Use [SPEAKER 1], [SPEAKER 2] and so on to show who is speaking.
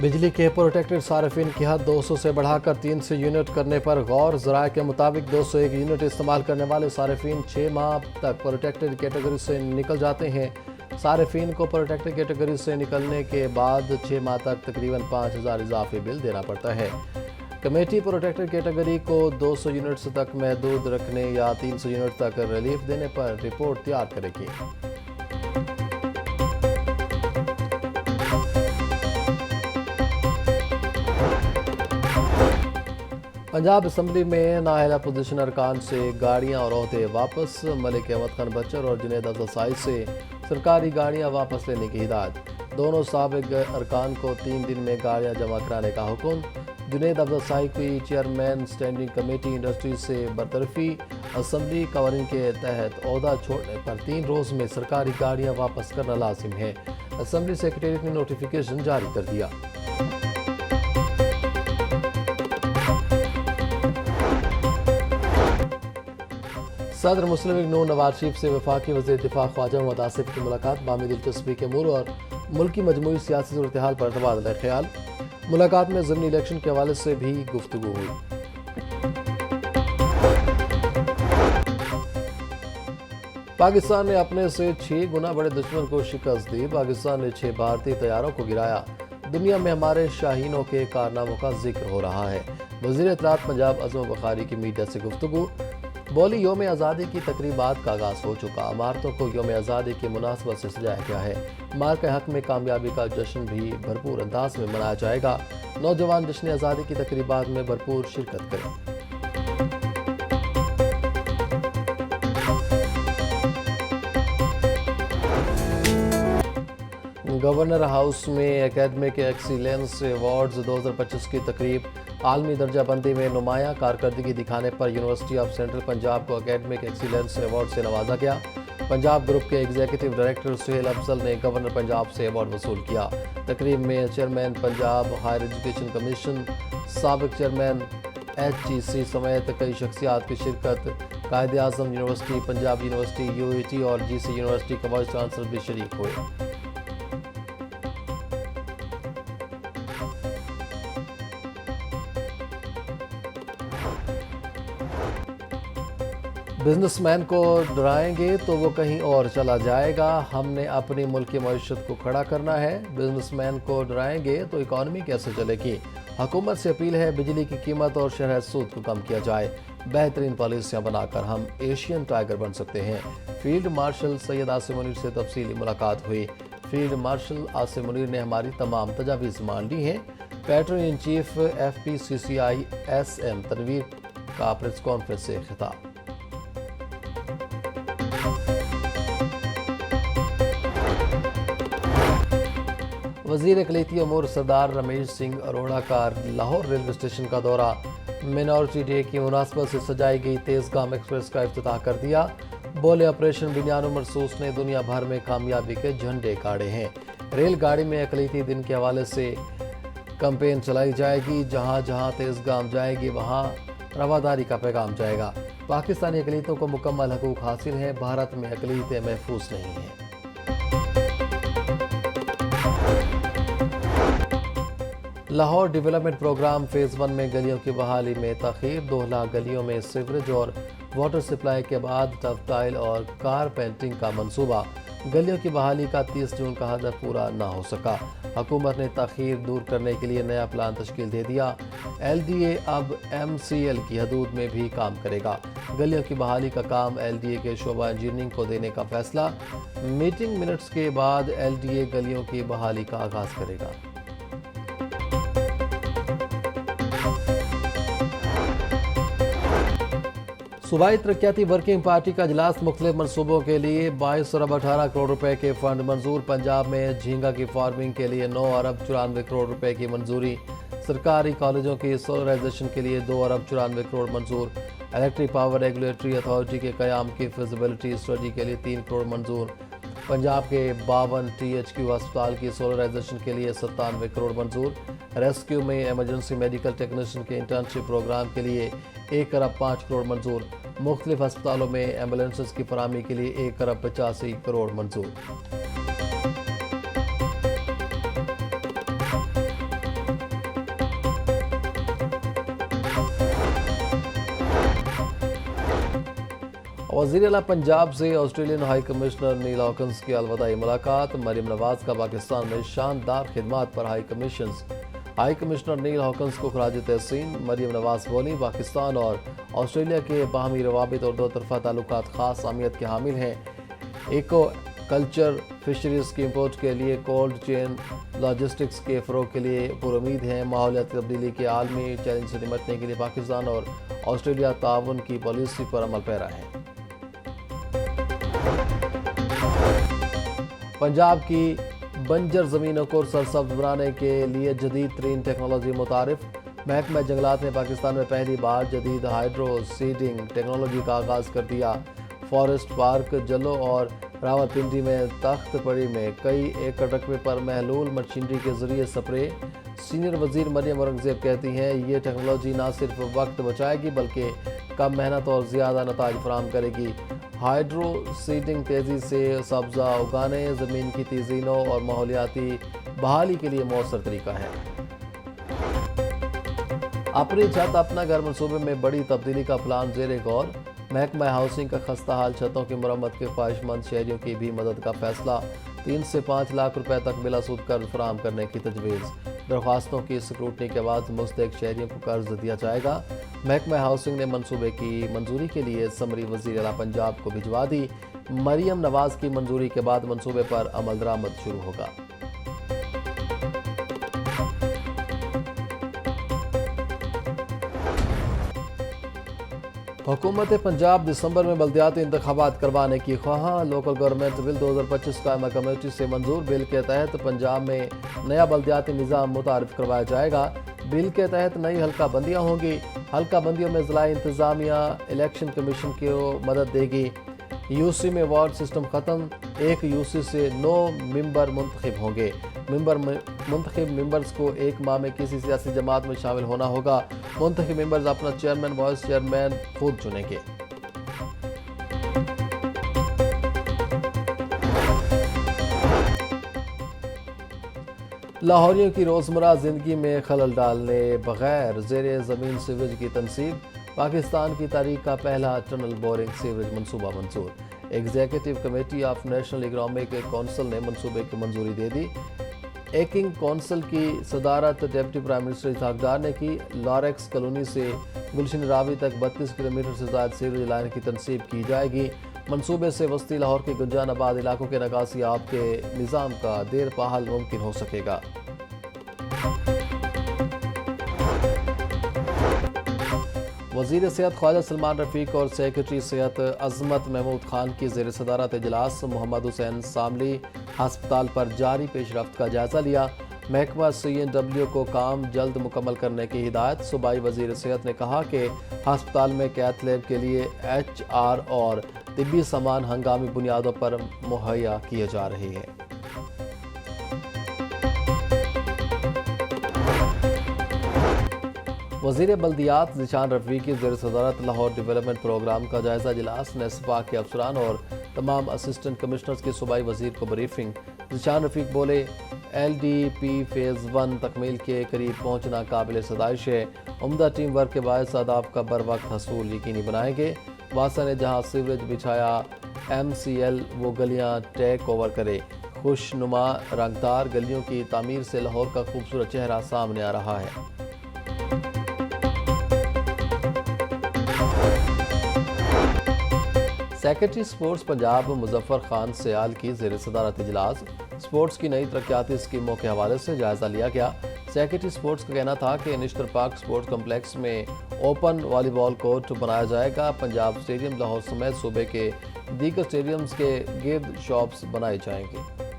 [SPEAKER 1] بجلی کے پروٹیکٹڈ صارفین کی حد 200 سے بڑھا کر 300 یونٹ کرنے پر غور۔ ذرائع کے مطابق 201 یونٹ استعمال کرنے والے صارفین 6 ماہ تک پروٹیکٹڈ کیٹیگری سے نکل جاتے ہیں۔ صارفین کو پروٹیکٹڈ کیٹیگری سے نکلنے کے بعد 6 ماہ تک تقریباً 5000 اضافی بل دینا پڑتا ہے۔ کمیٹی پروٹیکٹڈ کیٹیگری کو 200 یونٹس تک محدود رکھنے یا 300 یونٹ تک ریلیف دینے پر رپورٹ تیار کرے گی۔ پنجاب اسمبلی میں نااہل اپوزیشن ارکان سے گاڑیاں اور عہدے واپس۔ ملک احمد خان بچر اور جنید افضل سائی سے سرکاری گاڑیاں واپس لینے کی ہدایت۔ دونوں سابق ارکان کو 3 دن میں گاڑیاں جمع کرانے کا حکم۔ جنید افضل سائی کی چیئرمین اسٹینڈنگ کمیٹی انڈسٹری سے برطرفی۔ اسمبلی قوانین کے تحت عہدہ چھوڑنے پر 3 روز میں سرکاری گاڑیاں واپس کرنا لازم ہے۔ اسمبلی سیکریٹریٹ نے نوٹیفیکیشن جاری کر دیا۔ صدر مسلم لیگ نون نواز شریف سے وفاقی وزیر دفاع خواجہ محمد آصف کی ملاقات۔ باہمی دلچسپی کے امور اور ملکی مجموعی سیاسی صورتحال پر تبادلہ خیال۔ ملاقات میں ضمنی الیکشن کے حوالے سے بھی گفتگو ہوئی۔ پاکستان نے اپنے سے 6 گنا بڑے دشمن کو شکست دی۔ پاکستان نے 6 بھارتی طیاروں کو گرایا۔ دنیا میں ہمارے شاہینوں کے کارناموں کا ذکر ہو رہا ہے۔ وزیر اطلاعات پنجاب عظم بخاری کی میڈیا سے گفتگو۔ بولی یوم آزادی کی تقریبات کا آغاز ہو چکا۔ عمارتوں کو یوم آزادی کی مناسبت سے سجایا گیا ہے۔ مارکہ حق میں کامیابی کا جشن بھی بھرپور انداز میں منایا جائے گا۔ نوجوان جشن آزادی کی تقریبات میں بھرپور شرکت کریں۔ گورنر ہاؤس میں اکیڈمک ایکسیلنس ایوارڈز 2025 کی تقریب۔ عالمی درجہ بندی میں نمایاں کارکردگی دکھانے پر یونیورسٹی آف سینٹرل پنجاب کو اکیڈمک ایکسیلنس ایوارڈ سے نوازا گیا۔ پنجاب گروپ کے ایگزیکٹو ڈائریکٹر سہیل افضل نے گورنر پنجاب سے ایوارڈ وصول کیا۔ تقریب میں chairman Punjab higher education commission, سابق چیئرمین HEC سمیت کئی شخصیات کی شرکت۔ Quaid Azam university, Punjab university, UET اور GC یونیورسٹی کے وائس چانسلر بھی شریک ہوئے۔ بزنس مین کو ڈرائیں گے تو وہ کہیں اور چلا جائے گا۔ ہم نے اپنی ملکی معیشت کو کھڑا کرنا ہے۔ بزنس مین کو ڈرائیں گے تو اکانومی کیسے چلے گی؟ حکومت سے اپیل ہے بجلی کی قیمت اور شرح سود کو کم کیا جائے۔ بہترین پالیسیاں بنا کر ہم ایشین ٹائیگر بن سکتے ہیں۔ فیلڈ مارشل سید عاصم منیر سے تفصیلی ملاقات ہوئی۔ فیلڈ مارشل عاصم منیر نے ہماری تمام تجاویز مان لی ہیں۔ Pattern in chief FPCCI SM Tanveer کا پریس کانفرنس سے خطاب۔ وزیر اقلیتی امور سردار رمیش سنگھ اروڑہ کا لاہور ریلوے اسٹیشن کا دورہ۔ مینارٹی ڈے کی مناسبت سے سجائی گئی تیزگام ایکسپریس کا افتتاح کر دیا۔ بولے آپریشن بنیان مرصوص نے دنیا بھر میں کامیابی کے جھنڈے گاڑے ہیں۔ ریل گاڑی میں اقلیتی دن کے حوالے سے کمپین چلائی جائے گی۔ جہاں جہاں تیزگام جائے گی وہاں رواداری کا پیغام جائے گا۔ پاکستانی اقلیتوں کو مکمل حقوق حاصل ہیں۔ بھارت میں اقلیتیں محفوظ نہیں ہیں۔ لاہور ڈیولپمنٹ پروگرام فیز 1 میں گلیوں کی بحالی میں تاخیر۔ 2 لاکھ گلیوں میں سیوریج اور واٹر سپلائی کے بعد ٹف ٹائل اور کار پینٹنگ کا منصوبہ۔ گلیوں کی بحالی کا 30 جون کا ہدف پورا نہ ہو سکا۔ حکومت نے تاخیر دور کرنے کے لیے نیا پلان تشکیل دے دیا۔ LDA اب MCL کی حدود میں بھی کام کرے گا۔ گلیوں کی بحالی کا کام LDA کے شعبہ انجینئرنگ کو دینے کا فیصلہ۔ میٹنگ منٹس کے بعد LDA گلیوں کی بحالی کا آغاز کرے گا۔ صوبائی ترقیاتی ورکنگ پارٹی کا اجلاس۔ مختلف منصوبوں کے لیے 22 ارب 18 کروڑ روپے کے فنڈ منظور۔ پنجاب میں جھینگا کی فارمنگ کے لیے 9 ارب 94 کروڑ روپے کی منظوری۔ سرکاری کالجوں کی سولرائزیشن کے لیے 2 ارب 94 کروڑ منظور۔ الیکٹرک پاور ریگولیٹری اتھارٹی کے قیام کی فیزیبلٹی اسٹڈی کے لیے 3 کروڑ منظور۔ پنجاب کے 52 THQ ہسپتال کی سولرائزیشن کے لیے 97 کروڑ منظور۔ ریسکیو میں ایمرجنسی میڈیکل ٹیکنیشین کے انٹرنشپ پروگرام کے لیے 1 ارب 5 کروڑ منظور۔ مختلف ہسپتالوں میں ایمبولینسز کی فراہمی کے لیے 1 ارب 85 کروڑ منظور۔ وزیر اعلیٰ پنجاب سے آسٹریلین ہائی کمشنر نیل ہاکنز کی الوداعی ملاقات۔ مریم نواز کا پاکستان میں شاندار خدمات پر ہائی کمشنر نیل ہاکنز کو خراج تحسین۔ مریم نواز بولی، پاکستان اور آسٹریلیا کے باہمی روابط اور دو طرفہ تعلقات خاص اہمیت کے حامل ہیں۔ ایکو کلچر، فشریز کی امپورٹ کے لیے کولڈ چین، لاجسٹکس کے فروغ کے لیے پر امید ہیں۔ ماحولیاتی تبدیلی کے عالمی چیلنج سے نمٹنے کے لیے پاکستان اور آسٹریلیا تعاون کی پالیسی پر عمل پیرا ہے۔ پنجاب کی بنجر زمینوں کو سرسبز بنانے کے لیے جدید ترین ٹیکنالوجی متعارف۔ محکمہ جنگلات نے پاکستان میں پہلی بار جدید ہائیڈرو سیڈنگ ٹیکنالوجی کا آغاز کر دیا۔ فارسٹ پارک جلو اور راولپنڈی میں تخت پڑی میں کئی ایکڑ رقبے پر محلول مشینری کے ذریعے سپرے۔ سینئر وزیر مریم اورنگزیب کہتی ہیں، یہ ٹیکنالوجی نہ صرف وقت بچائے گی بلکہ کم محنت اور زیادہ نتائج فراہم کرے گی۔ ہائیڈرو سیڈنگ تیزی سے سبزہ اگانے، زمین کی تزئینوں اور ماحولیاتی بحالی کے لیے مؤثر طریقہ ہے۔ اپنی چھت اپنا گھر منصوبے میں بڑی تبدیلی کا پلان زیر غور۔ محکمہ ہاؤسنگ کا خستہ حال چھتوں کی مرمت کے خواہش مند شہریوں کی بھی مدد کا فیصلہ۔ 3 سے 5 لاکھ روپے تک بلا سود قرض فراہم کرنے کی تجویز۔ درخواستوں کی اسکروٹنی کے بعد مستحق شہریوں کو قرض دیا جائے گا۔ محکمہ ہاؤسنگ نے منصوبے کی منظوری کے لیے سمری وزیر اعلیٰ پنجاب کو بھجوا دی۔ مریم نواز کی منظوری کے بعد منصوبے پر عمل درآمد شروع ہوگا۔ حکومت پنجاب دسمبر میں بلدیاتی انتخابات کروانے کی خواہاں۔ لوکل گورنمنٹ بل 2025 قائمہ کمیٹی سے منظور۔ بل کے تحت پنجاب میں نیا بلدیاتی نظام متعارف کروایا جائے گا۔ بل کے تحت نئی حلقہ بندیاں ہوں گی۔ حلقہ بندیوں میں ضلعی انتظامیہ الیکشن کمیشن کو مدد دے گی۔ یو سی میں وارڈ سسٹم ختم۔ ایک یو سی سے 9 ممبر منتخب ہوں گے۔ منتخب ممبرز کو 1 ماہ میں کسی سیاسی جماعت میں شامل ہونا ہوگا۔ منتخب ممبرز اپنا چیئرمین، وائس چیئرمین خود چنیں گے۔ لاہوریوں کی روزمرہ زندگی میں خلل ڈالنے بغیر زیر زمین سیوریج کی تنصیب۔ پاکستان کی تاریخ کا پہلا ٹنل بورنگ سیوریج منصوبہ منظور۔ Executive committee of national economic council نے منصوبے کی منظوری دے دی۔ ایکنگ کونسل کی صدارت deputy prime minister Ishaq Dar نے کی۔ لاریکس کالونی سے گلشن راوی تک 32 کلومیٹر سے زائد سیوریج لائن کی تنصیب کی جائے گی۔ منصوبے سے وسطی لاہور کے گنجان آباد علاقوں کے نکاسی آب کے نظام کا دیر پا حل ممکن ہو سکے گا۔ وزیر صحت خواجہ سلمان رفیق اور سیکرٹری صحت عظمت محمود خان کی زیر صدارت اجلاس۔ محمد حسین ساملی ہسپتال پر جاری پیش رفت کا جائزہ لیا۔ محکمہ CNW کو کام جلد مکمل کرنے کی ہدایت۔ صوبائی وزیر صحت نے کہا کہ ہسپتال میں کیتھ لیب کے لیے HR اور طبی سامان ہنگامی بنیادوں پر مہیا کیے جا رہے ہیں۔ وزیر بلدیات ذیشان رفیق کی زیر صدارت لاہور ڈیولپمنٹ پروگرام کا جائزہ اجلاس۔ نسبا کے افسران اور تمام اسسٹنٹ کمشنرز کی صوبائی وزیر کو بریفنگ۔ ذیشان رفیق بولے، LDP فیز 1 تکمیل کے قریب پہنچنا قابل ستائش ہے۔ عمدہ ٹیم ورک کے باعث اہداف کا بر وقت حصول یقینی بنائیں گے۔ واسا نے جہاں سیوریج بچھایا MCL وہ گلیاں ٹیک اوور کرے۔ خوش نما رنگدار گلیوں کی تعمیر سے لاہور کا خوبصورت چہرہ سامنے آ رہا ہے۔ سیکرٹری سپورٹس پنجاب مظفر خان سیال کی زیر صدارت اجلاس۔ سپورٹس کی نئی ترقیاتی اسکیموں کے حوالے سے جائزہ لیا گیا۔ سیکرٹری سپورٹس کا کہنا تھا کہ نشتر پارک سپورٹس کمپلیکس میں اوپن والی بال کورٹ بنایا جائے گا۔ پنجاب اسٹیڈیم لاہور سمیت صوبے کے دیگر اسٹیڈیمز کے گرد شاپس بنائے جائیں گے۔